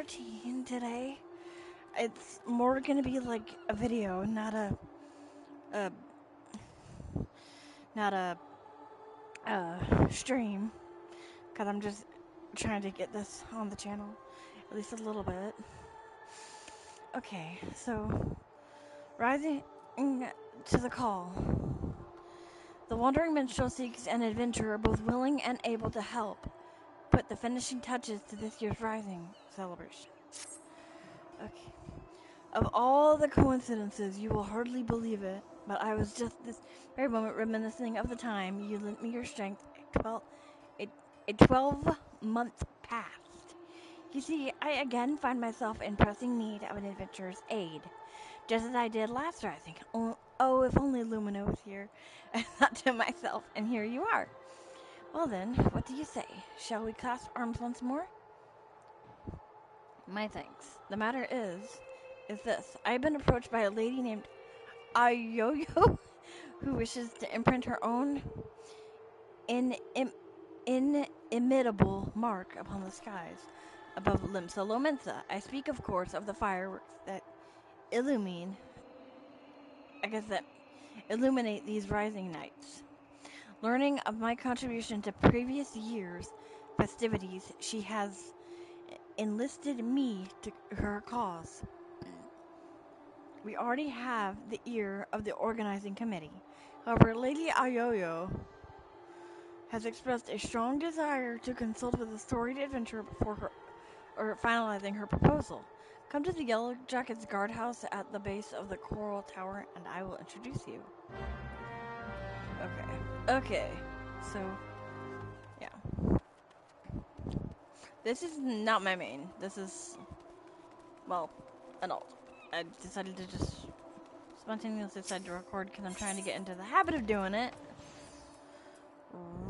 14 today. It's more gonna be like a video, a not a stream, because I'm just trying to get this on the channel, at least a little bit. Okay, so rising to the call. The wandering minstrel seeks an adventurer both willing and able to help put the finishing touches to this year's Rising celebration. Okay. Of all the coincidences, you will hardly believe it, but I was just this very moment reminiscing of the time you lent me your strength a 12-month past. You see, I again find myself in pressing need of an adventurer's aid, just as I did last Rising. Oh, if only Lumina was here. I thought to myself, and here you are. Well then, what do you say? Shall we clasp arms once more? My thanks. The matter is this. I've been approached by a lady named Ayoyo who wishes to imprint her own inimitable mark upon the skies above Limsa Lomensa. I speak, of course, of the fireworks that illuminate these rising nights. Learning of my contribution to previous year's festivities, she has enlisted me to her cause. We already have the ear of the organizing committee. However, Lady Ayoyo has expressed a strong desire to consult with the storied adventurer before finalizing her proposal. Come to the Yellow Jackets guardhouse at the base of the Coral Tower, and I will introduce you. Okay, so, yeah. This is not my main. This is, well, an alt. I decided to just spontaneously decide to record because I'm trying to get into the habit of doing it,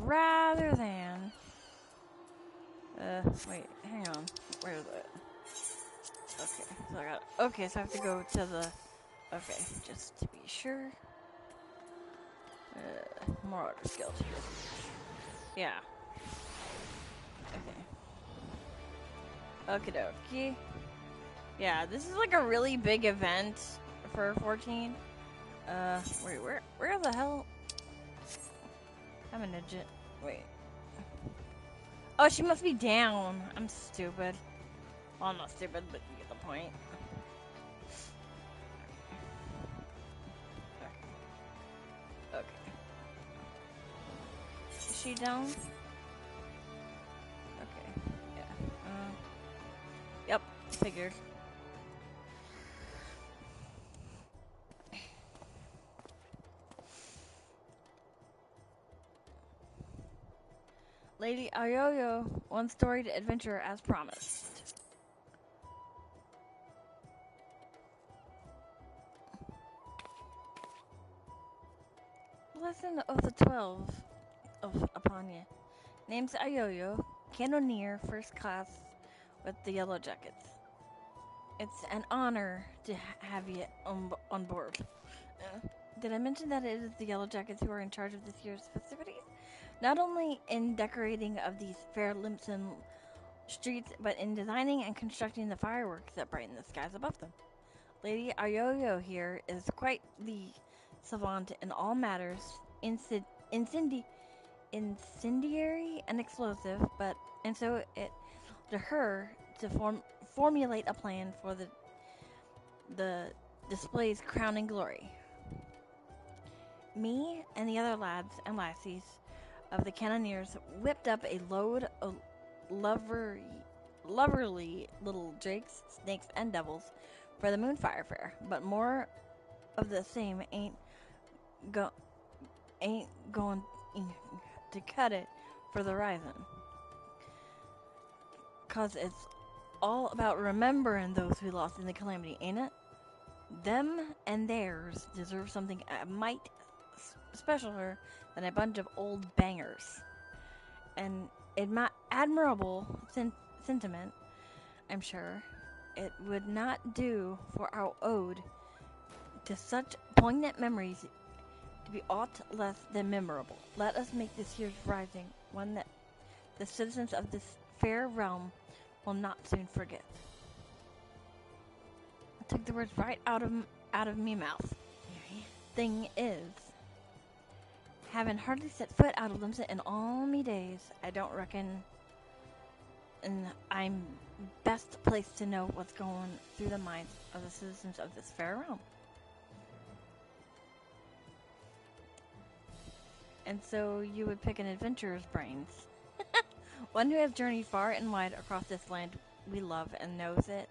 rather than, wait, hang on, where is it? Okay, so I have to go to the, okay, just to be sure, more order skills here. Yeah. Okay. Okie dokie. Yeah, this is like a really big event for 14. Wait, where the hell? I'm an idiot. Wait. Oh, she must be down. I'm stupid. Well, I'm not stupid, but you get the point. Okay. Is she down? Okay. Yeah. Yep. Figured. Lady Ayoyo, one storied adventurer as promised. Lesson of the 12 of Apanya. Name's Ayoyo, cannoneer, first class with the Yellow Jackets. It's an honor to have you on board. Did I mention that it is the Yellow Jackets who are in charge of this year's festivities? Not only in decorating of these fair Limpson streets, but in designing and constructing the fireworks that brighten the skies above them. Lady Ayoyo here is quite the savant in all matters incendiary and explosive, and so it to her to formulate a plan for the display's crowning glory. Me and the other lads and lassies of the cannoneers whipped up a load of loverly little drakes, snakes, and devils for the Moonfire Fair, but more of the same ain't going to cut it for the Rising. 'Cause it's all about remembering those we lost in the calamity, ain't it? Them and theirs deserve something a mite specialer than a bunch of old bangers. An admirable sentiment, I'm sure. It would not do for our ode to such poignant memories to be aught less than memorable. Let us make this year's Rising one that the citizens of this fair realm will not soon forget. took the words right out of me mouth. Thing is, having hardly set foot out of Limsa in all me days, I don't reckon and I'm best placed to know what's going through the minds of the citizens of this fair realm. And so you would pick an adventurer's brains. One who has journeyed far and wide across this land we love and knows it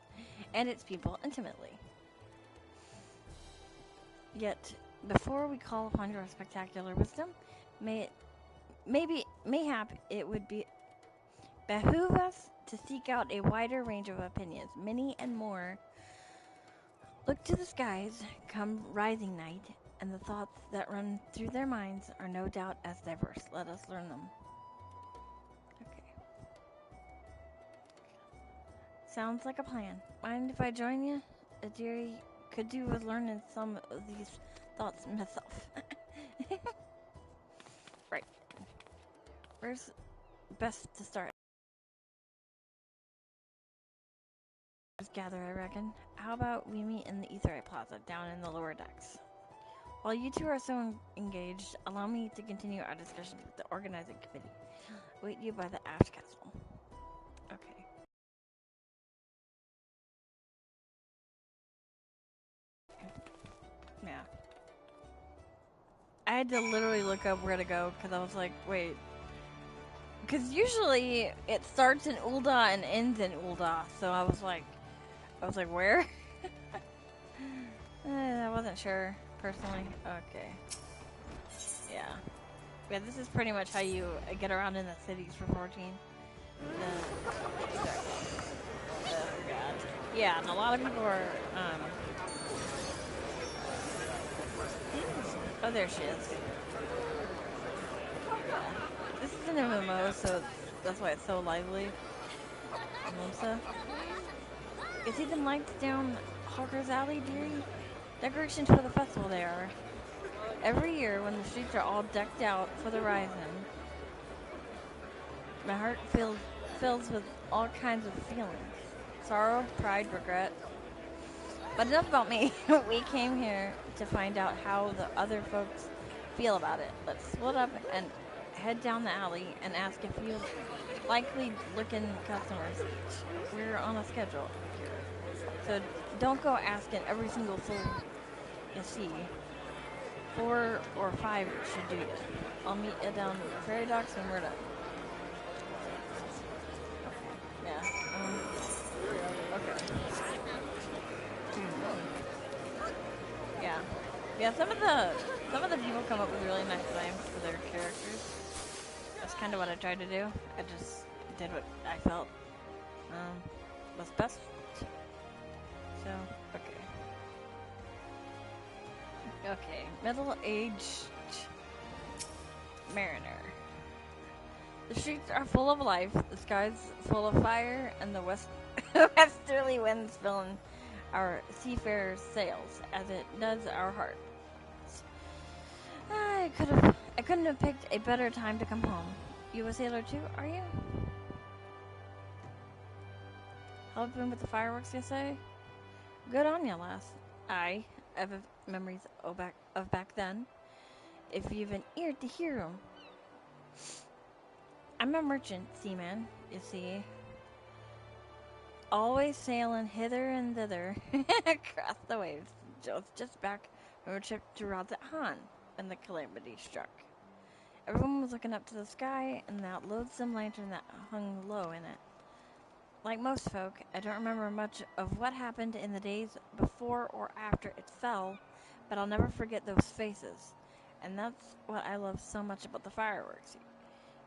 and its people intimately. Yet, before we call upon your spectacular wisdom, mayhap it would behoove us to seek out a wider range of opinions, many and more. Look to the skies, come rising night, and the thoughts that run through their minds are no doubt as diverse. Let us learn them. Okay. Sounds like a plan. Mind if I join you? Dearie could do with learning some of these thoughts myself. Right. Where's best to start? Gather, I reckon. How about we meet in the Etherite Plaza down in the lower decks? While you two are so engaged, allow me to continue our discussions with the organizing committee. Wait you by the Ash Castle. Okay. Yeah. I had to literally look up where to go because I was like, wait. Because usually it starts in Ul'dah and ends in Ul'dah, so I was like, where? I wasn't sure, personally. Okay. Yeah. Yeah, this is pretty much how you get around in the cities for 14. Oh, God. Yeah, and a lot of people are, oh, there she is. This is an MMO, so that's why it's so lively. Limsa. You see them lights down Hawker's Alley, dearie? Decorations for the festival they are. Every year, when the streets are all decked out for the Rising, my heart fills with all kinds of feelings. Sorrow, pride, regret. But enough about me. We came here to find out how the other folks feel about it. Let's split up and head down the alley and ask a few likely-looking customers each. We're on a schedule here. So don't go asking every single fool you see. 4 or 5 should do it. I'll meet you down Fairy Docks when we're done. Yeah. Okay. Yeah. Yeah, some of the people come up with really nice names for their characters. That's kind of what I tried to do. I just did what I felt was best. So, okay. Okay, middle-aged mariner. The streets are full of life, the sky's full of fire, and the westerly winds filling our seafarers' sails, as it does our hearts. I couldn't have picked a better time to come home. You a sailor too, are you? Helping with the fireworks, you say? Good on ya, lass. I have memories of back then, if you've an ear to hear 'em. I'm a merchant seaman, you see. Always sailing hither and thither across the waves. Just back from a trip to Razat-Han when the calamity struck. Everyone was looking up to the sky and that loathsome lantern that hung low in it. Like most folk, I don't remember much of what happened in the days before or after it fell, but I'll never forget those faces. And that's what I love so much about the fireworks.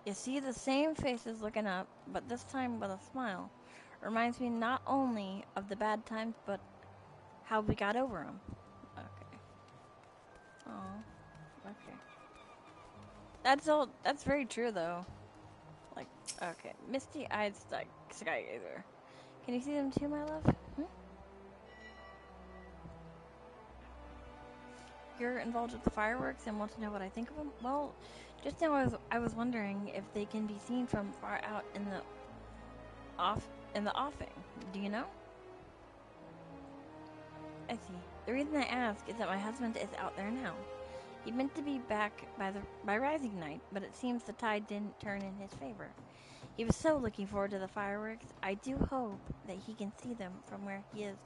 You see the same faces looking up, but this time with a smile. Reminds me not only of the bad times, but how we got over them. Okay. Oh, okay. That's very true, though. Like, okay. Misty-eyed skygazer. Can you see them too, my love? You're involved with the fireworks and want to know what I think of them? Well, just now I was wondering if they can be seen from far out in the offing. Do you know? I see. The reason I ask is that my husband is out there now. He meant to be back by rising night, but it seems the tide didn't turn in his favor. He was so looking forward to the fireworks. I do hope that he can see them from where he is.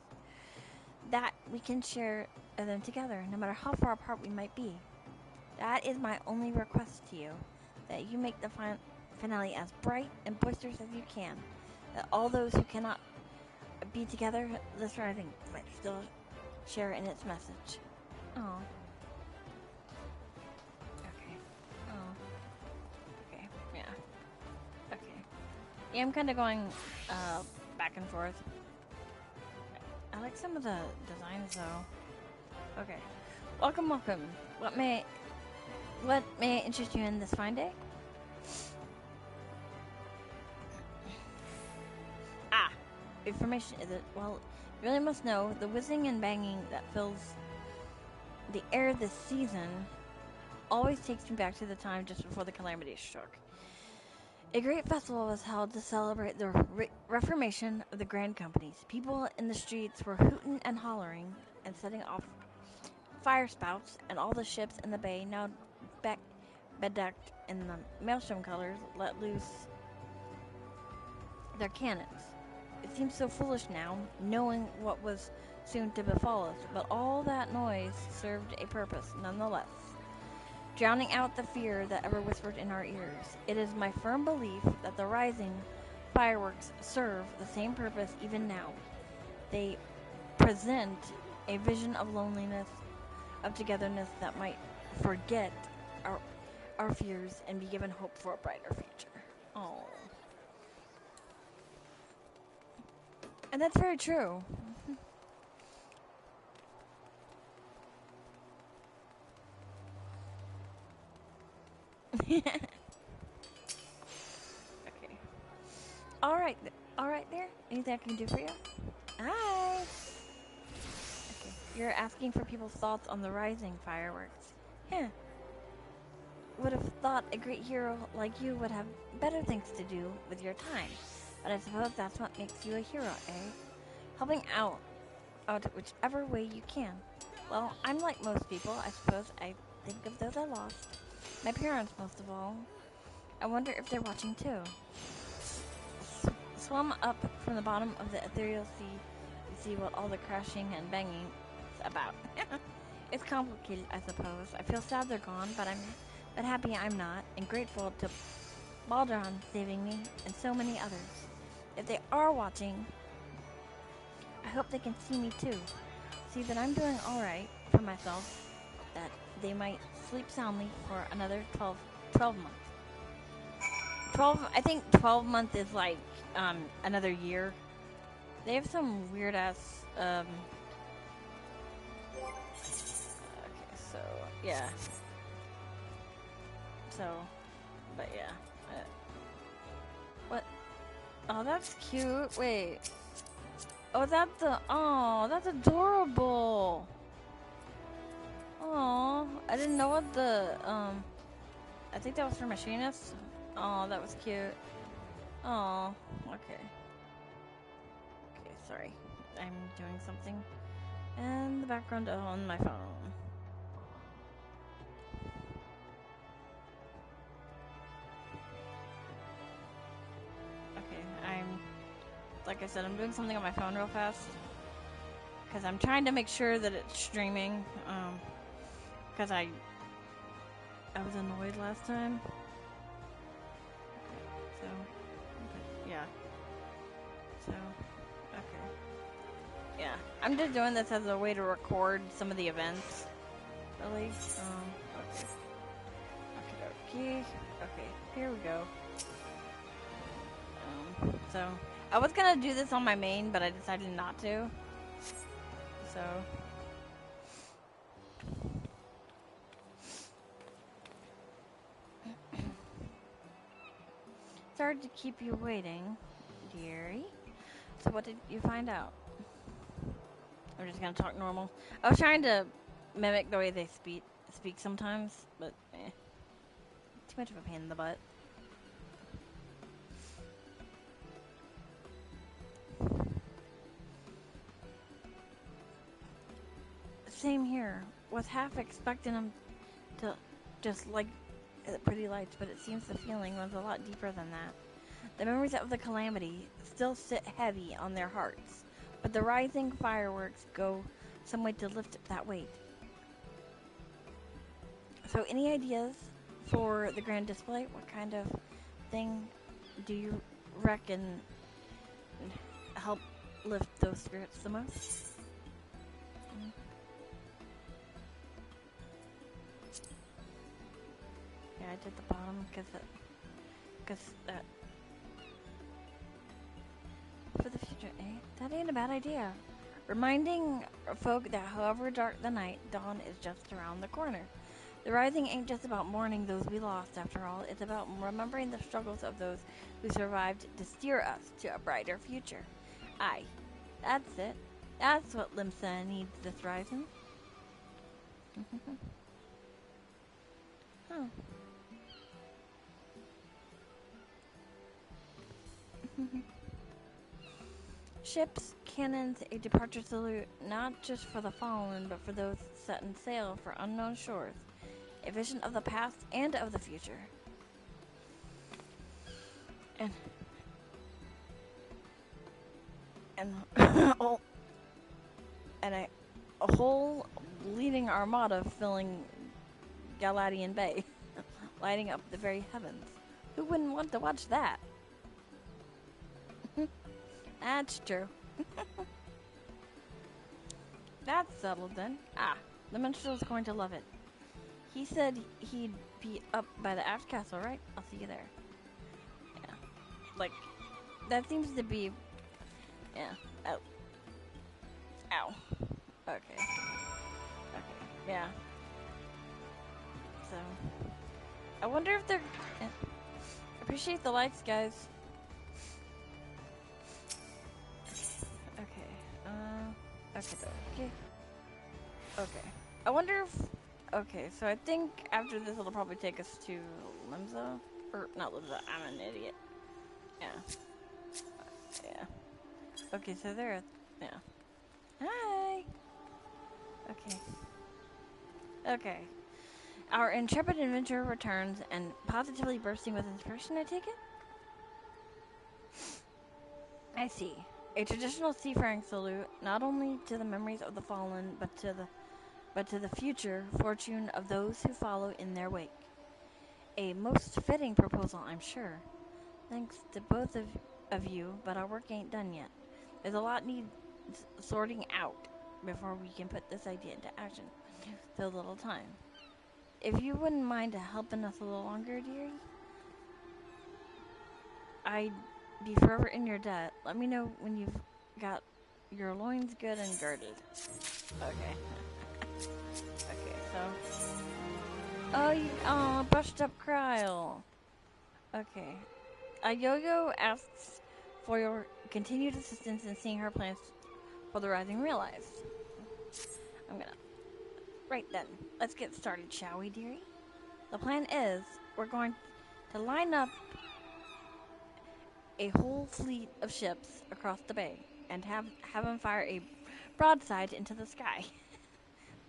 That we can share them together, no matter how far apart we might be. That is my only request to you, that you make the finale as bright and boisterous as you can, that all those who cannot be together this rising might still share in its message. Oh. Okay. Oh. Okay. Yeah. Okay. Yeah, I'm kind of going back and forth. I like some of the designs though. Okay. Welcome, welcome. What may interest you in this fine day? Ah, information is it? Well, you really must know the whizzing and banging that fills the air this season always takes me back to the time just before the calamity struck. A great festival was held to celebrate the reformation of the Grand Companies. People in the streets were hooting and hollering and setting off fire spouts, and all the ships in the bay, now bedecked in the maelstrom colors, let loose their cannons. It seems so foolish now, knowing what was soon to befall us, but all that noise served a purpose nonetheless, drowning out the fear that ever whispered in our ears. It is my firm belief that the rising fireworks serve the same purpose even now. They present a vision of loneliness, of togetherness that might forget our fears and be given hope for a brighter future. Oh. And that's very true. Okay. All right there. Anything I can do for you? Hi. Okay. You're asking for people's thoughts on the rising fireworks. Huh. Would have thought a great hero like you would have better things to do with your time. But I suppose that's what makes you a hero, eh? Helping out whichever way you can. Well, I'm like most people, I suppose. I think of those I lost. My parents, most of all. I wonder if they're watching too. Swum up from the bottom of the ethereal sea to see what all the crashing and banging is about. It's complicated, I suppose. I feel sad they're gone, but happy I'm not, and grateful to Baldron saving me and so many others. If they are watching, I hope they can see me too. See that I'm doing alright for myself, that they might sleep soundly for another 12 months. 12 months is like another year. They have some weird ass okay, so yeah. So, but yeah. What? Oh, that's cute. Wait. Oh, that's adorable. Oh, I didn't know what the, I think that was for Machinist. Oh, that was cute. Oh, okay. Okay, sorry. I'm doing something in the background on my phone. Okay, like I said, I'm doing something on my phone real fast. Because I'm trying to make sure that it's streaming. Because I was annoyed last time. Okay, so, okay, yeah. So, okay. Yeah, I'm just doing this as a way to record some of the events. Really? Okay. Okay, okay, here we go. So, I was gonna do this on my main, but I decided not to. So... Sorry to keep you waiting, dearie. So what did you find out? I'm just gonna talk normal. I was trying to mimic the way they speak sometimes, but too much of a pain in the butt. Same here. Was half expecting them to just like pretty lights, but it seems the feeling runs a lot deeper than that. The memories of the calamity still sit heavy on their hearts, but the rising fireworks go some way to lift that weight. So any ideas for the grand display? What kind of thing do you reckon help lift those spirits the most? Yeah, I did the bottom because that for the future, eh? That ain't a bad idea. Reminding folk that however dark the night, dawn is just around the corner. The rising ain't just about mourning those we lost, after all. It's about remembering the struggles of those who survived to steer us to a brighter future. Aye, that's it. That's what Limsa needs this rising. Huh. Ships, cannons, a departure salute, not just for the fallen, but for those setting sail for unknown shores. A vision of the past and of the future. Oh, and a whole leading armada filling Galadian Bay, lighting up the very heavens. Who wouldn't want to watch that? That's true. That's settled then. Ah, the minstrel's going to love it. He said he'd be up by the aft castle, right? I'll see you there. Yeah. Like, that seems to be... Yeah. Ow. Ow. Okay. Okay. Yeah. So... I wonder if they're... Yeah. Appreciate the likes, guys. Okay. Okay. I wonder if... Okay, so I think after this it'll probably take us to Limsa. Or, not Limsa, I'm an idiot. Yeah. Yeah. Okay, so there... Yeah. Hi! Okay. Okay. Our intrepid adventurer returns and positively bursting with inspiration, I take it? I see. A traditional seafaring salute, not only to the memories of the fallen, but to the future fortune of those who follow in their wake. A most fitting proposal, I'm sure. Thanks to both of you, but our work ain't done yet. There's a lot needs sorting out before we can put this idea into action. So little time. If you wouldn't mind helping us a little longer, dearie, I'd be forever in your debt. Let me know when you've got your loins good and girded. Okay. Okay, so... brushed up Kryl. Okay. Yo-Yo asks for your continued assistance in seeing her plans for the rising realized. I'm gonna... Right then, let's get started, shall we, dearie? The plan is, we're going to line up a whole fleet of ships across the bay and have them fire a broadside into the sky.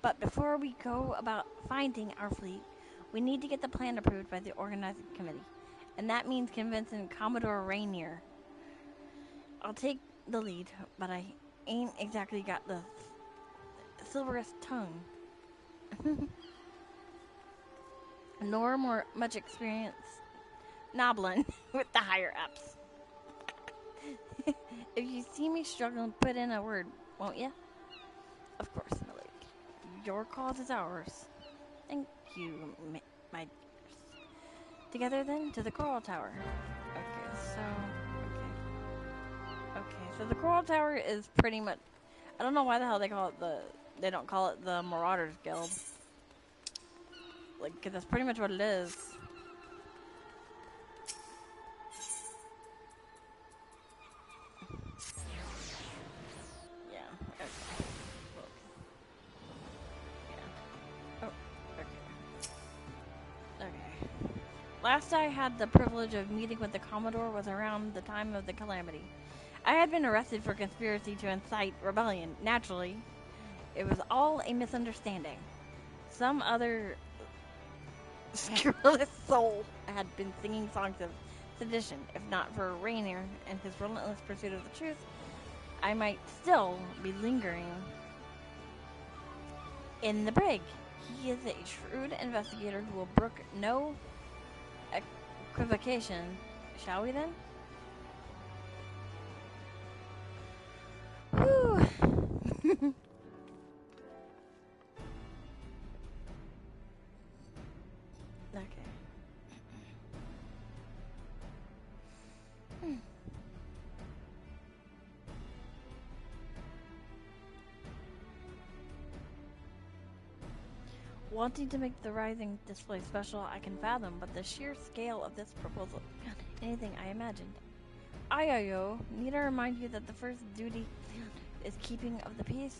But before we go about finding our fleet, we need to get the plan approved by the organizing committee. And that means convincing Commodore Rainier. I'll take the lead, but I ain't exactly got the silverest tongue. Nor much experience nobbling with the higher-ups. If you see me struggling, put in a word, won't ya? Of course, Milady. Your cause is ours. Thank you, my dears. Together, then, to the Coral Tower. Okay, so the Coral Tower is pretty much... I don't know why the hell they call it they don't call it the Marauders Guild. Like, because that's pretty much what it is. Yeah, okay. Look. Yeah. Oh, okay. Okay. Last I had the privilege of meeting with the Commodore was around the time of the calamity. I had been arrested for conspiracy to incite rebellion, naturally. It was all a misunderstanding. Some other scurrilous soul had been singing songs of sedition. If not for Rainier and his relentless pursuit of the truth, I might still be lingering in the brig. He is a shrewd investigator who will brook no equivocation. Shall we then? Whew. Okay. Wanting to make the rising display special, I can fathom, but the sheer scale of this proposal beyond anything I imagined. Io, need I remind you that the first duty is keeping of the peace?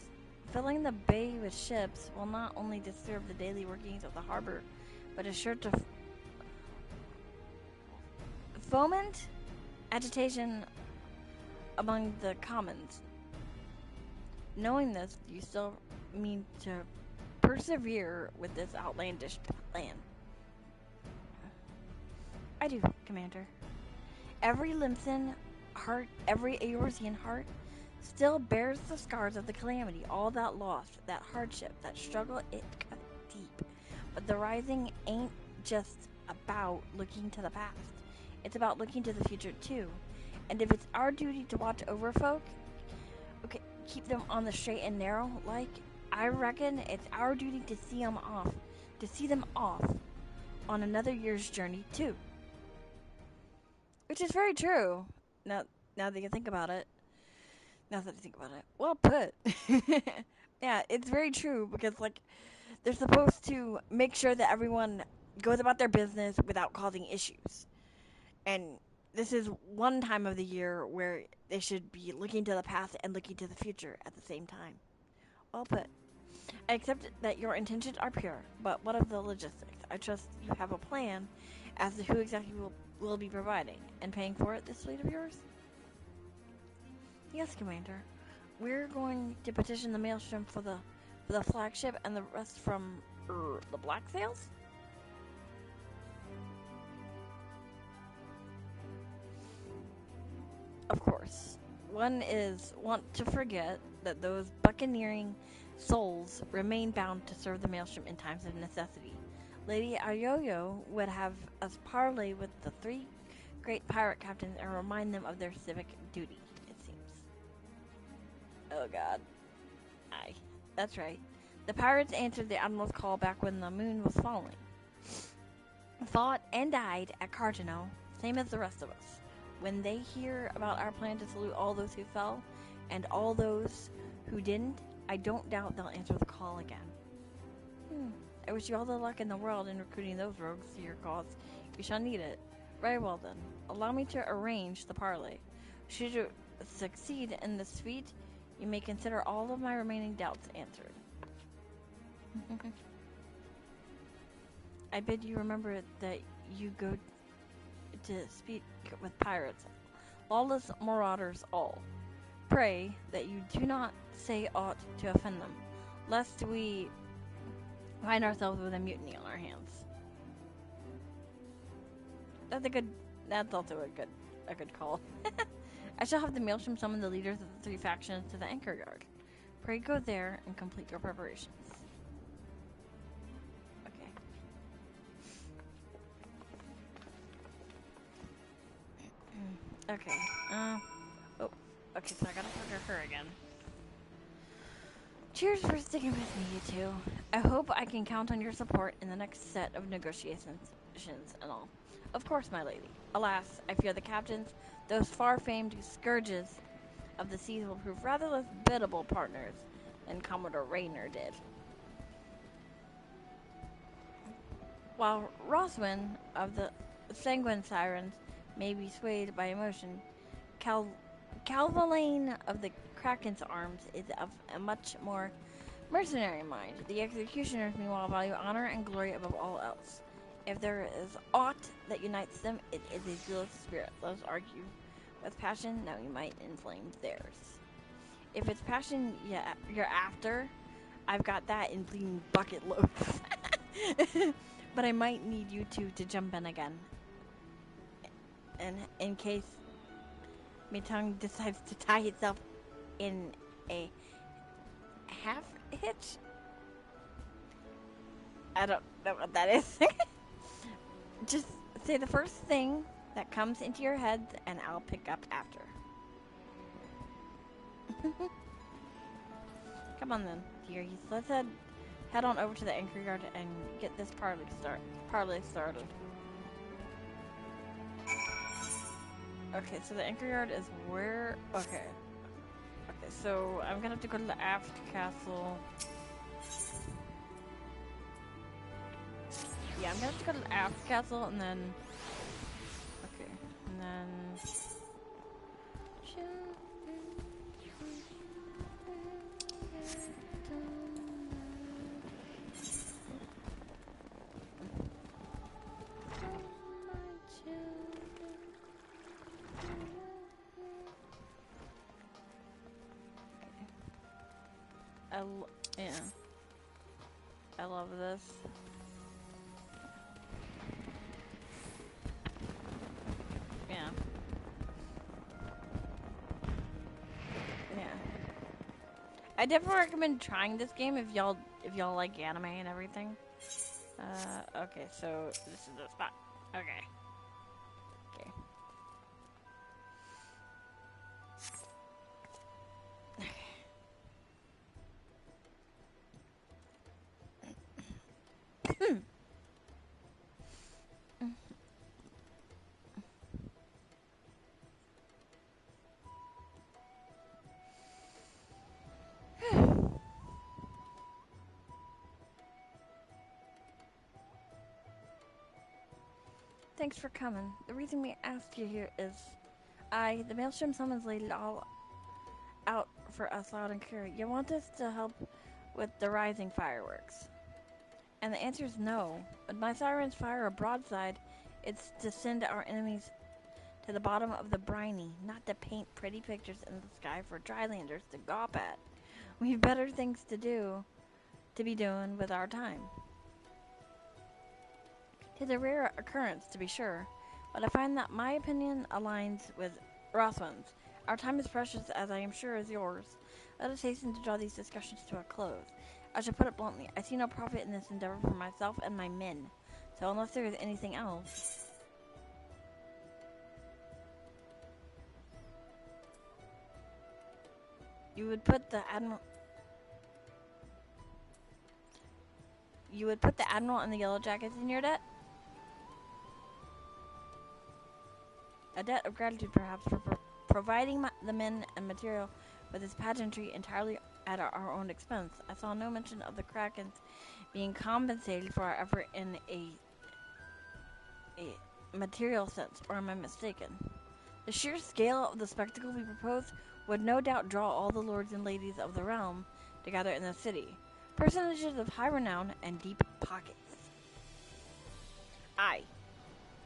Filling the bay with ships will not only disturb the daily workings of the harbor, but is sure to foment agitation among the commons. Knowing this, you still mean to persevere with this outlandish plan. I do, Commander. Every Limson heart, every Eorzean heart, still bears the scars of the calamity, all that loss, that hardship, that struggle. It cut deep. But the rising ain't just about looking to the past. It's about looking to the future too. And if it's our duty to watch over folk, okay, keep them on the straight and narrow, like, I reckon it's our duty to see them off on another year's journey too. Which is very true. Now that you think about it. Now that I think about it. Well put. Yeah, it's very true because, like, they're supposed to make sure that everyone goes about their business without causing issues. And this is one time of the year where they should be looking to the past and looking to the future at the same time. Well put. I accept that your intentions are pure, but what of the logistics? I trust you have a plan as to who exactly will be providing and paying for it, this fleet of yours? Yes, Commander. We're going to petition the Maelstrom for the flagship and the rest from the Black Sails? Of course. One is want to forget that those buccaneering souls remain bound to serve the Maelstrom in times of necessity. Lady Ayoyo would have us parley with the three great pirate captains and remind them of their civic duty, it seems. Oh god. Aye. That's right. The pirates answered the Admiral's call back when the moon was falling. Fought and died at Cargano, same as the rest of us. When they hear about our plan to salute all those who fell, and all those who didn't, I don't doubt they'll answer the call again. I wish you all the luck in the world in recruiting those rogues to your cause. You shall need it. Very well then. Allow me to arrange the parley. Should you succeed in this feat, you may consider all of my remaining doubts answered. I bid you remember that you go to speak with pirates, lawless marauders all. Pray that you do not say aught to offend them, lest we find ourselves with a mutiny on our hands. That's also a good call. I shall have the Maelstrom summon the leaders of the three factions to the anchor yard. Pray go there and complete your preparations. Okay. Okay. Okay, so I gotta talk to her again. Cheers for sticking with me, you two. I hope I can count on your support in the next set of negotiations and all. Of course, my lady. Alas, I fear the captains, those far-famed scourges of the seas, will prove rather less biddable partners than Commodore Rainier did. While Roswin of the Sanguine Sirens may be swayed by emotion, Calvalane of the Kraken's arms is of a much more mercenary mind. The executioners, meanwhile, value honor and glory above all else. If there is aught that unites them, it is a zealous spirit. Let us argue with passion that we might inflame theirs. If it's passion you're after, I've got that in bleeding bucket loads. But I might need you two to jump in again. And in case my tongue decides to tie itself in a half hitch. I don't know what that is. Just say the first thing that comes into your head and I'll pick up after. Come on then, dearies. Let's head on over to the anchor yard and get this parley started. Okay, so the anchor yard is where... Okay, so I'm gonna have to go to the aft castle. Yeah, I'm gonna have to go to the aft castle and then... Okay, and then... Yeah. I love this. Yeah. Yeah. I definitely recommend trying this game if y'all like anime and everything. Okay, so this is the spot. Okay. Okay. Thanks for coming. The reason we asked you here is the Maelstrom summons laid it all out for us loud and clear. You want us to help with the rising fireworks? And the answer is no. When my sirens fire a broadside, it's to send our enemies to the bottom of the briny, not to paint pretty pictures in the sky for drylanders to gawp at. We've better things to be doing with our time. It's a rare occurrence, to be sure, but I find that my opinion aligns with Rothwin's. Our time is precious, as I am sure is yours. Let us hasten to draw these discussions to a close. I shall put it bluntly, I see no profit in this endeavor for myself and my men. So unless there is anything else... You would put the Admiral and the Yellow Jackets in your debt? A debt of gratitude, perhaps, for providing the men and material with this pageantry entirely at our own expense. I saw no mention of the Krakens being compensated for our effort in a material sense, or am I mistaken? The sheer scale of the spectacle we propose would no doubt draw all the lords and ladies of the realm together in the city. Personages of high renown and deep pockets. Aye.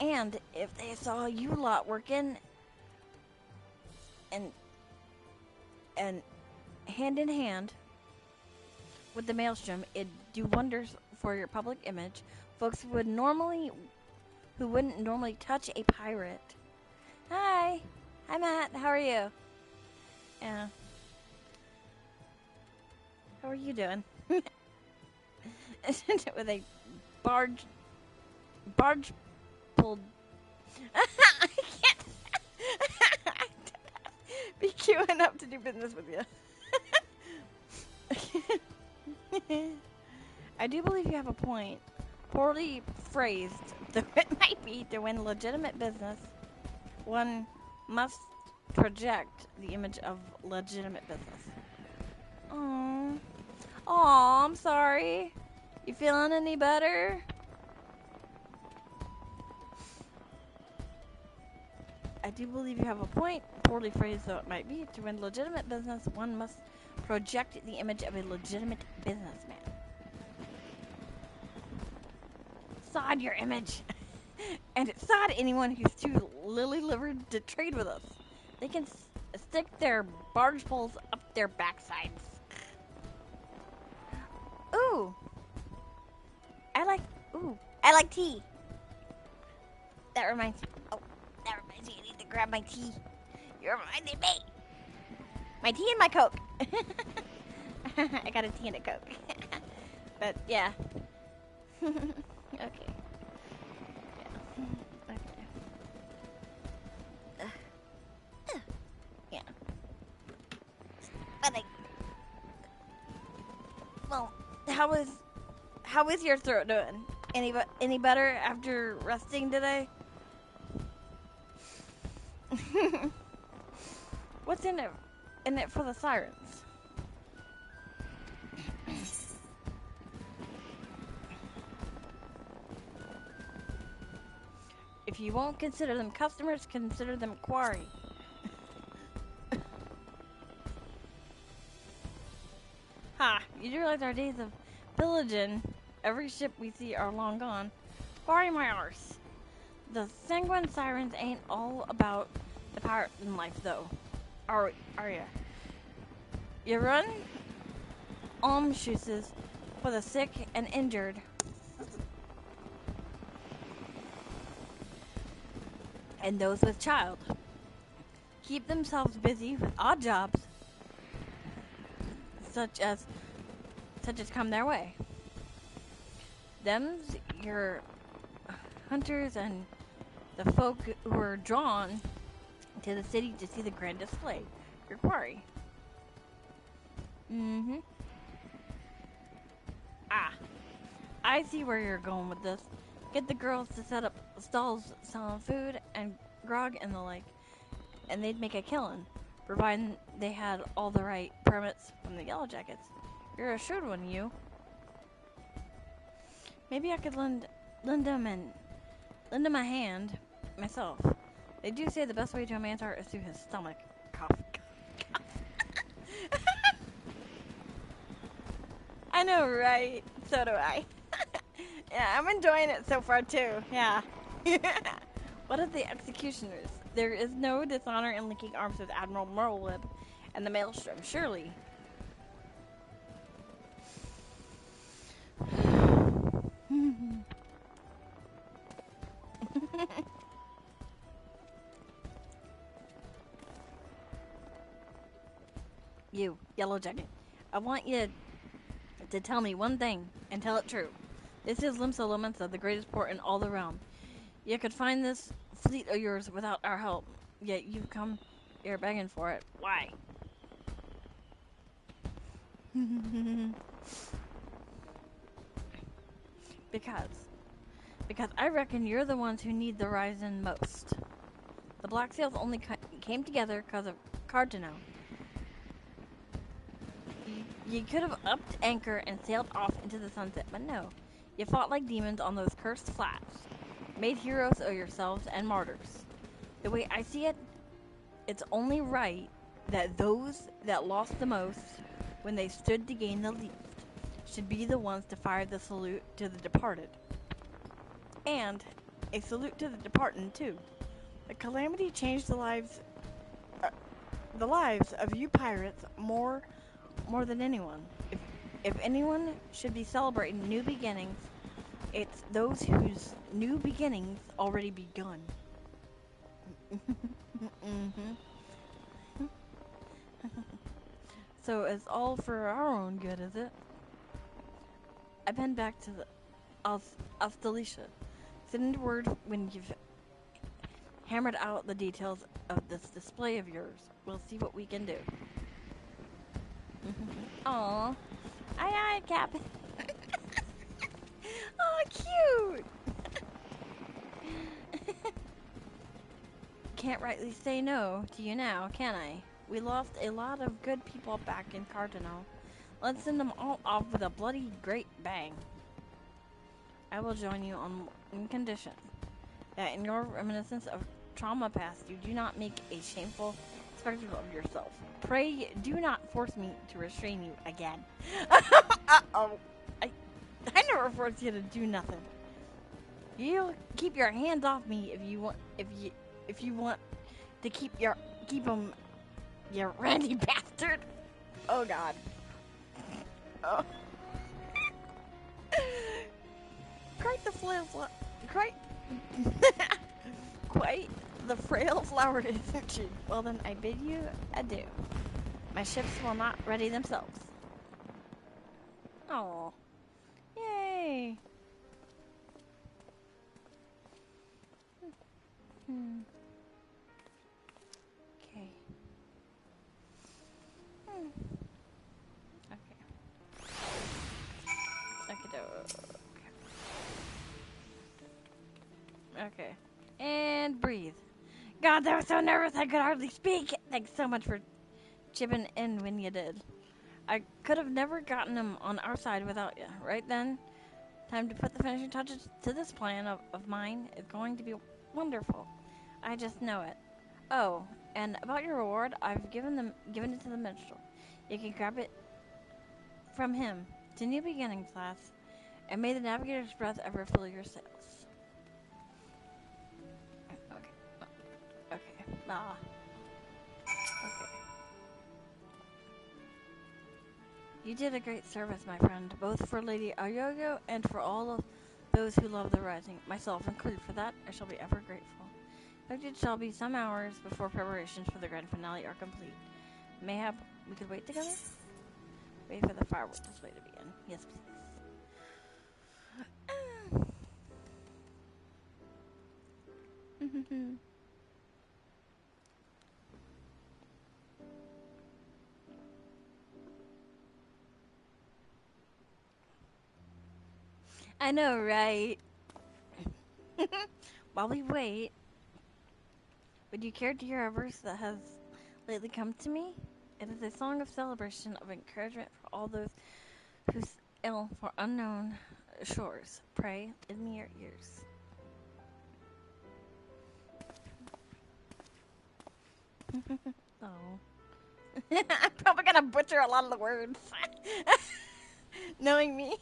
And if they saw you lot working and hand in hand with the Maelstrom, it'd do wonders for your public image. Folks who wouldn't normally touch a pirate. Hi, Matt. How are you? Yeah. How are you doing? With a barge pulled. I can't be queuing up to do business with you. I do believe you have a point. Poorly phrased, though it might be, to win legitimate business, one must project the image of legitimate business. Aww. Aww, I'm sorry. You feeling any better? I do believe you have a point. Poorly phrased though it might be, to win legitimate business, one must project the image of a legitimate businessman. Sod your image. And it's sod anyone who's too lily-livered to trade with us. They can stick their barge poles up their backsides. Ooh. I like tea. That reminds me. Oh, that reminds me. I need to grab my tea. You reminded me. My tea and my Coke. I got a tea and a Coke. But yeah. Okay. Yeah. Okay. Yeah. But well, how is your throat doing? Any better after resting today? What's in it for the sirens? If you won't consider them customers, consider them quarry. Ha! You do realize our days of pillaging every ship we see are long gone. Quarry my arse. The sanguine sirens ain't all about the pirate in life, though. Are ya? You run almshouses for the sick and injured. And those with child. Keep themselves busy with odd jobs such as come their way. Them's your hunters and the folk who are drawn to the city to see the grand display. Your quarry. Mm-hmm. Ah, I see where you're going with this. Get the girls to set up stalls selling food and grog and the like, and they'd make a killing, providing they had all the right permits from the Yellow Jackets. You're a shrewd one, you. Maybe I could lend him a hand myself. They do say the best way to a man's heart is through his stomach. Cough. I know, right? So do I. Yeah, I'm enjoying it so far too. Yeah. What of the executioners? There is no dishonor in linking arms with Admiral Merlewib and the Maelstrom, surely. You, Yellow Jacket. I want you to tell me one thing and tell it true. This is Limsa Lomensa, the greatest port in all the realm. You could find this fleet of yours without our help, yet you've come here begging for it. Why? Because I reckon you're the ones who need the Ryzen most. The Black Sails only came together because of Cardinal. You could have upped anchor and sailed off into the sunset, but no. You fought like demons on those cursed flats. Made heroes of yourselves and martyrs. The way I see it, it's only right that those that lost the most when they stood to gain the least should be the ones to fire the salute to the departed. And a salute to the departed, too. The calamity changed the lives of you pirates more than anyone. If anyone should be celebrating new beginnings, it's those whose new beginnings already begun. So it's all for our own good, is it? I pen back to the Ostalisha. Send word when you've hammered out the details of this display of yours. We'll see what we can do. Aw. Aye, Captain. Oh, cute. Can't rightly say no to you now, can I? We lost a lot of good people back in Cardinal. Let's send them all off with a bloody great bang. I will join you on condition that in your reminiscence of trauma past, you do not make a shameful spectacle of yourself. Pray do not force me to restrain you again. Uh-oh. I never forced you to do nothing. You keep your hands off me if you want to keep them, you randy bastard. Oh God. Oh. Quite the frail quite quite the frail flower, isn't she? Well then, I bid you adieu. My ships will not ready themselves. Oh, yay! Hmm. Okay. Hmm. Okay. Okay. And breathe. God, I was so nervous I could hardly speak. Thanks so much for chipping in when you did. I could have never gotten him on our side without you. Right then, time to put the finishing touches to this plan of mine. It's going to be wonderful. I just know it. Oh, and about your reward, I've given it to the minstrel. You can grab it from him. To new beginnings, lass. And may the navigator's breath ever fill your sails. Okay. Okay. Ah. Okay. You did a great service, my friend, both for Lady Ayoyo and for all of those who love the Rising, myself included. For that, I shall be ever grateful. But it shall be some hours before preparations for the grand finale are complete. Mayhap we could wait together? Wait for the fireworks display to begin. Yes, please. I know, right? While we wait, would you care to hear a verse that has lately come to me? It is a song of celebration, of encouragement for all those who sail for unknown shores. Pray, lend me your ears. Oh. I'm probably gonna butcher a lot of the words. Knowing me.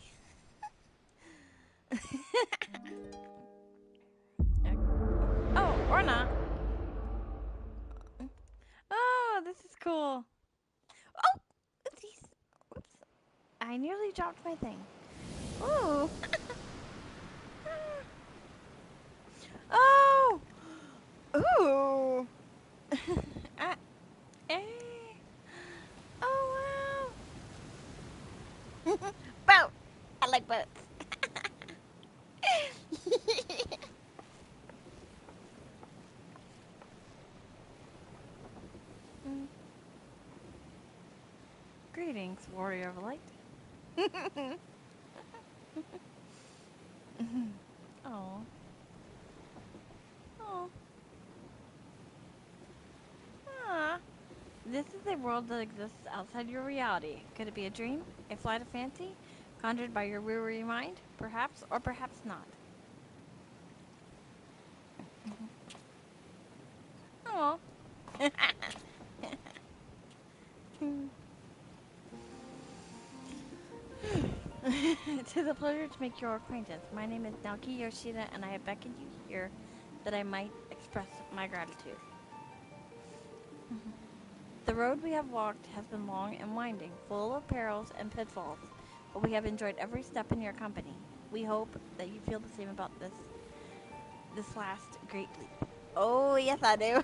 Oh, or not. Oh, this is cool. Oh, oopsies. Whoops. I nearly dropped my thing. Ooh. Oh. Ooh. Eh. Oh, wow. Boat. I like boats. Greetings, warrior of light. Oh. Oh. Ah. This is a world that exists outside your reality. Could it be a dream? A flight of fancy? Conjured by your weary mind? Perhaps, or perhaps not. Oh. It is a pleasure to make your acquaintance. My name is Naoki Yoshida, and I have beckoned you here that I might express my gratitude. The road we have walked has been long and winding, full of perils and pitfalls, but we have enjoyed every step in your company. We hope that you feel the same about this last great leap. Oh, yes, I do.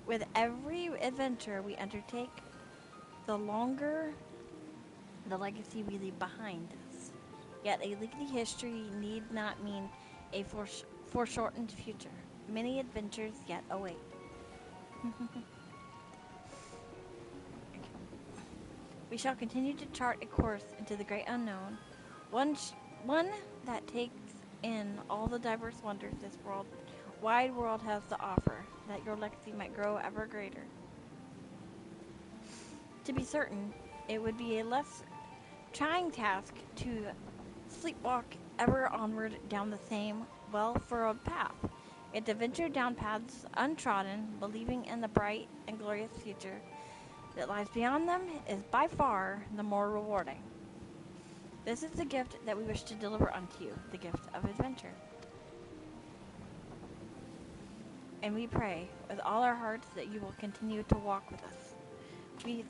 With every adventure we undertake, the longer the legacy we leave behind us. Yet a lengthy history need not mean a foreshortened future. Many adventures yet await. We shall continue to chart a course into the great unknown, one that takes in all the diverse wonders this wide world has to offer, that your legacy might grow ever greater. To be certain, it would be a less trying task to sleepwalk ever onward down the same well-furrowed path, yet to venture down paths untrodden, believing in the bright and glorious future that lies beyond them, is by far the more rewarding. This is the gift that we wish to deliver unto you, the gift of adventure. And we pray with all our hearts that you will continue to walk with us. We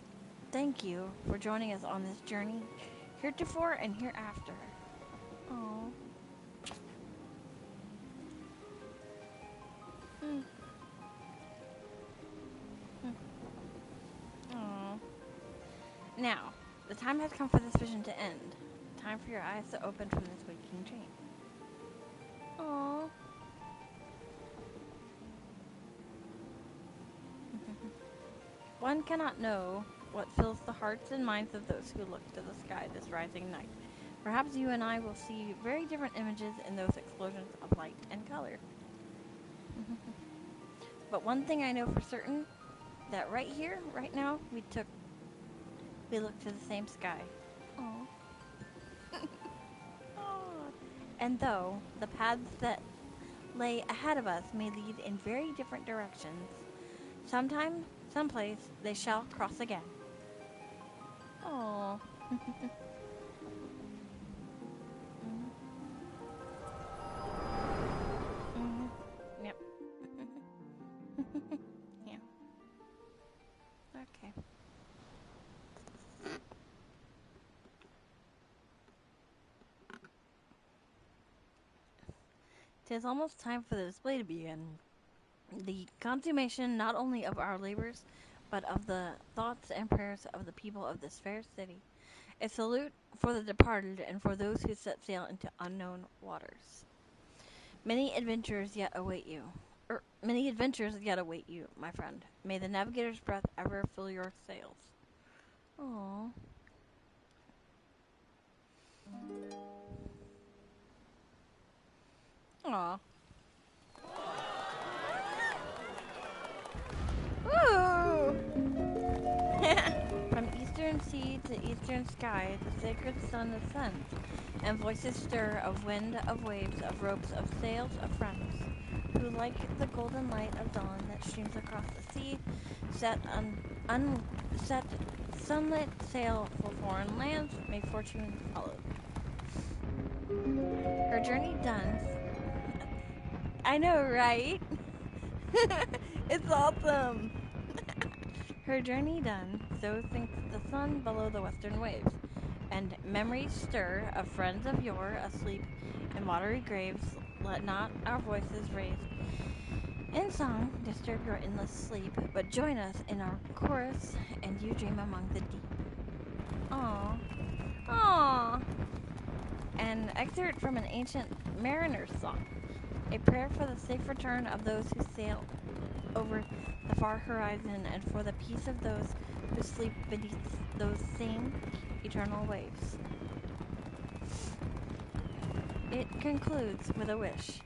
thank you for joining us on this journey, heretofore and hereafter. Aww. Mm. Aww. Now, the time has come for this vision to end. Time for your eyes to open from this waking dream. Aww. One cannot know what fills the hearts and minds of those who look to the sky this rising night. Perhaps you and I will see very different images in those explosions of light and color. But one thing I know for certain, that right here, right now, we look to the same sky. Aww. Aww. And though the paths that lay ahead of us may lead in very different directions, sometime, someplace, they shall cross again. Aww. Mhm. Mhm. Yep. Yeah. Okay. 'Tis almost time for the display to begin. The consummation not only of our labors, but of the thoughts and prayers of the people of this fair city. A salute for the departed and for those who set sail into unknown waters. Many adventures yet await you. Many adventures yet await you, my friend. May the navigator's breath ever fill your sails. Aww. Aww. Woo! From eastern sea to eastern sky, the sacred sun ascends, and voices stir of wind, of waves, of ropes, of sails, of friends, who like the golden light of dawn that streams across the sea, set set sunlit sail for foreign lands, may fortune follow. Her journey done. I know, right? It's awesome. Her journey done, so sinks the sun below the western waves, and memories stir of friends of yore asleep in watery graves. Let not our voices raised in song disturb your endless sleep, but join us in our chorus, and you dream among the deep. Aww. Aww. An excerpt from an ancient mariner's song, a prayer for the safe return of those who sail over the far horizon, and for the peace of those who sleep beneath those same eternal waves. It concludes with a wish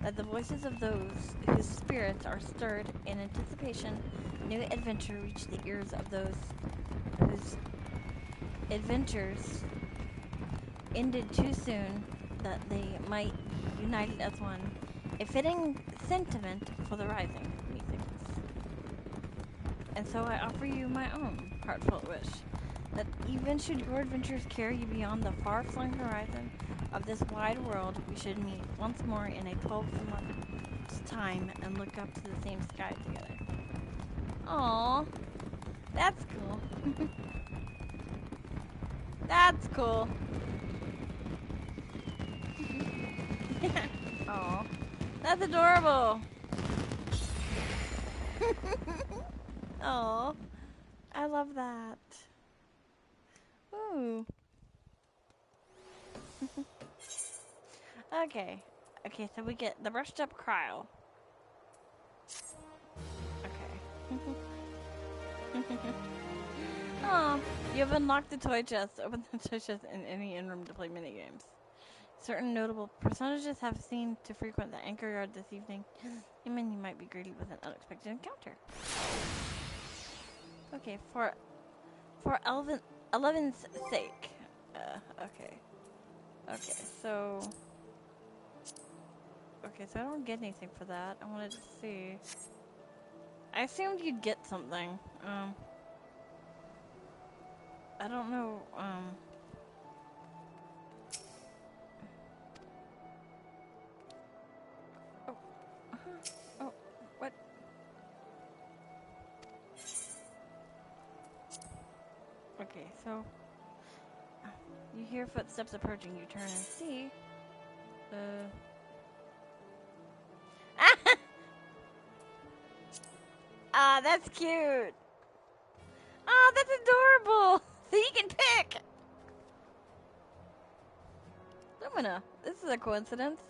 that the voices of those whose spirits are stirred in anticipation new adventure reach the ears of those whose adventures ended too soon, that they might be united as one, a fitting sentiment for the rising, methinks. And so I offer you my own heartfelt wish, that even should your adventures carry you beyond the far-flung horizon of this wide world, we should meet once more in a 12-month time and look up to the same sky together. Aww, that's cool. That's cool. Aww, that's adorable. Aww, I love that. Ooh. Okay. Okay, so we get the brushed up cryo. Okay. Oh, you have unlocked the toy chest. Open the toy chest in any in-room to play minigames. Certain notable personages have seen to frequent the anchor yard this evening, and many might be greeted with an unexpected encounter. Okay, for Eleven's sake. Okay. Okay, so... Okay, so I don't get anything for that. I wanted to see... I assumed you'd get something. I don't know, Oh, oh, what? Okay, so... You hear footsteps approaching, you turn and see... Ah, that's cute. Ah, that's adorable. So you can pick. Lumina, this is a coincidence.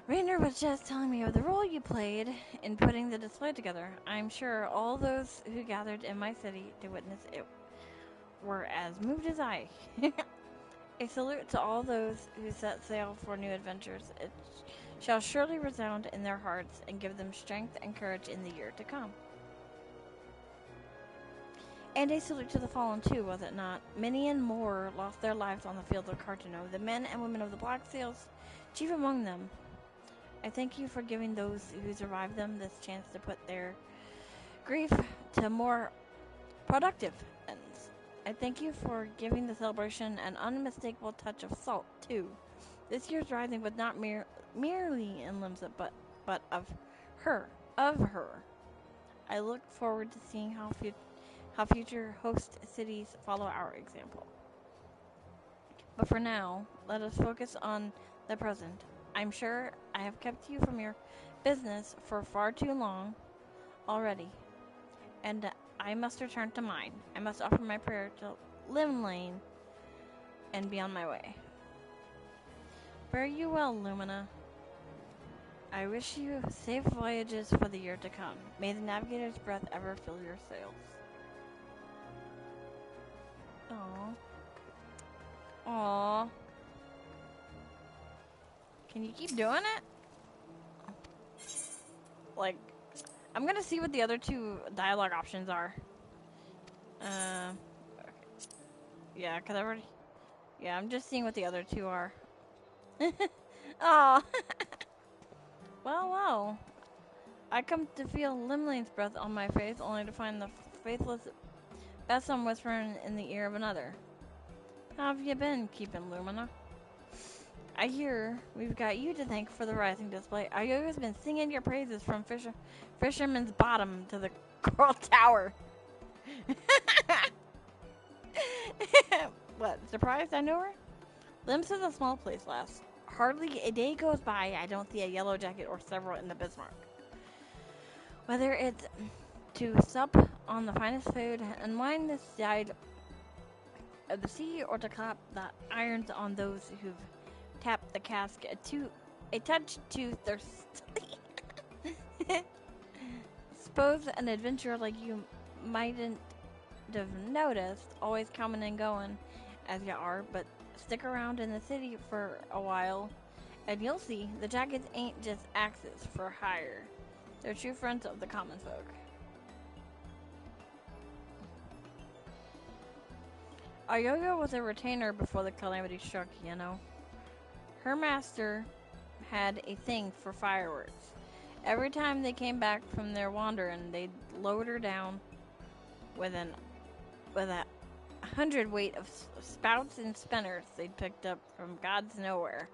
Rainer was just telling me of the role you played in putting the display together. I'm sure all those who gathered in my city to witness it were as moved as I. A salute to all those who set sail for new adventures. It shall surely resound in their hearts and give them strength and courage in the year to come. And a salute to the fallen, too, was it not? Many and more lost their lives on the field of Cartano, the men and women of the Black Seals, chief among them. I thank you for giving those who survived them this chance to put their grief to more productive ends. I thank you for giving the celebration an unmistakable touch of salt, too. This year's rising was not merely in Limsa, but of her. Of her. I look forward to seeing how future host cities follow our example. But for now, let us focus on the present. I'm sure I have kept you from your business for far too long already, and I must return to mine. I must offer my prayer to Limlane and be on my way. Fare you well, Lumina. I wish you safe voyages for the year to come. May the navigator's breath ever fill your sails. Aww. Aww. Can you keep doing it? Like, I'm gonna see what the other two dialogue options are. Okay. Yeah, cause I already. Yeah, I'm just seeing what the other two are. Aw. Well. I come to feel Limlane's breath on my face, only to find the faithless Bessam whispering in the ear of another. How have you been keeping, Lumina? I hear we've got you to thank for the rising display. Ayoyo's been singing your praises from Fisherman's Bottom to the Coral Tower. What, surprised I know her? Lim's is a small place, lass. Hardly a day goes by I don't see a yellow jacket or several in the Bismarck. Whether it's to sup on the finest food and wine this side of the sea, or to clap the irons on those who've tapped the cask a touch too thirsty. Suppose an adventurer like you mightn't have noticed, always coming and going as you are, but stick around in the city for a while and you'll see the jackets ain't just axes for hire. They're true friends of the common folk. Ayoyo was a retainer before the calamity struck, you know. Her master had a thing for fireworks. Every time they came back from their wandering, they'd load her down with a 100-weight of spouts and spinners they'd picked up from God's nowhere.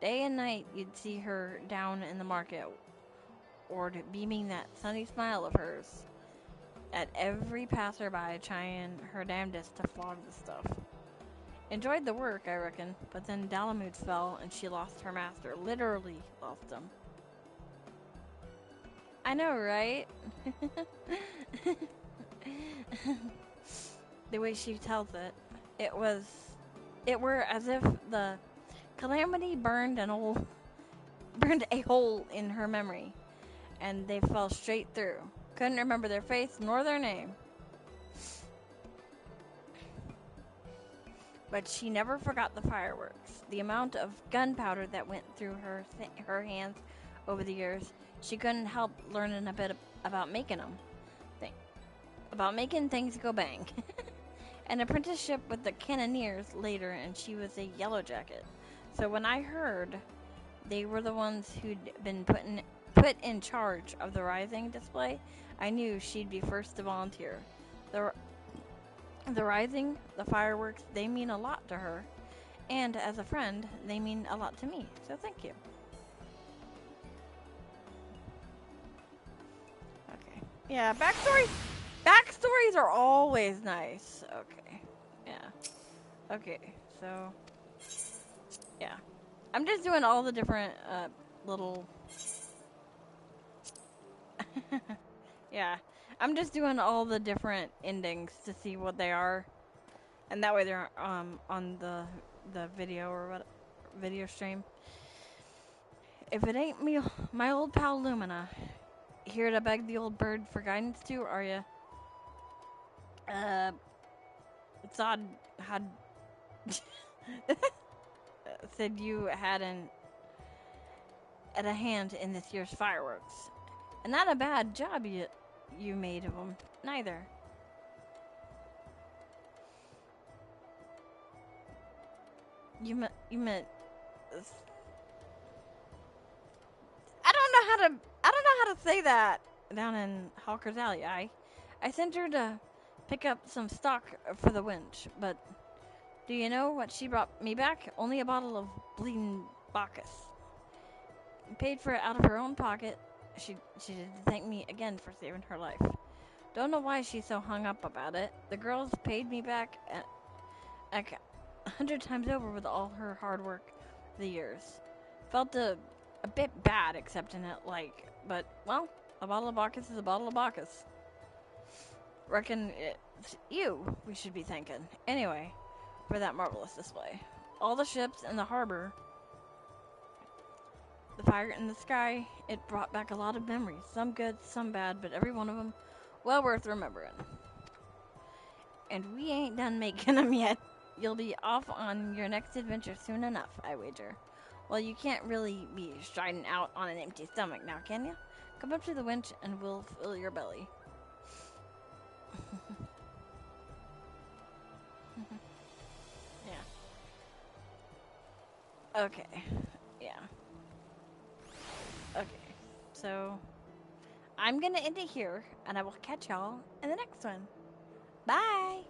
Day and night, you'd see her down in the market, or beaming that sunny smile of hers at every passerby, trying her damnedest to flog the stuff. Enjoyed the work, I reckon, but then Dalamud fell and she lost her master. Literally lost him. I know, right? The way she tells it, it were as if the calamity burned a hole in her memory, and they fell straight through. Couldn't remember their face nor their name. But she never forgot the fireworks. The amount of gunpowder that went through her hands over the years, she couldn't help learning a bit about making them. About making things go bang. An apprenticeship with the cannoneers later, and she was a yellow jacket. So when I heard they were the ones who'd been put in charge of the rising display, I knew she'd be first to volunteer. The rising, the fireworks, they mean a lot to her. And as a friend, they mean a lot to me. So thank you. Okay. Yeah, backstories are always nice. Okay. Yeah. Okay, so yeah. I'm just doing all the different little Yeah. I'm just doing all the different endings to see what they are. And that way they're on the video or what video stream. If it ain't me, my old pal Lumina, here to beg the old bird for guidance to, are you? Zod had said you had a hand in this year's fireworks, and not a bad job you made of them, neither. You meant I don't know how to say that down in Hawker's Alley. I sent her to pick up some stock for the winch, but do you know what she brought me back? Only a bottle of bleeding Bacchus. Paid for it out of her own pocket. She did thank me again for saving her life. Don't know why she's so hung up about it. The girl's paid me back like 100 times over with all her hard work the years. Felt a bit bad accepting it, like, but, well, a bottle of Bacchus is a bottle of Bacchus. Reckon it's you we should be thanking. Anyway, for that marvelous display. All the ships in the harbor, the fire in the sky, it brought back a lot of memories. Some good, some bad, but every one of them well worth remembering. And we ain't done making them yet. You'll be off on your next adventure soon enough, I wager. Well, you can't really be striding out on an empty stomach now, can you? Come up to the winch and we'll fill your belly. Yeah. Okay. Yeah. Okay. So, I'm gonna end it here, and I will catch y'all in the next one. Bye!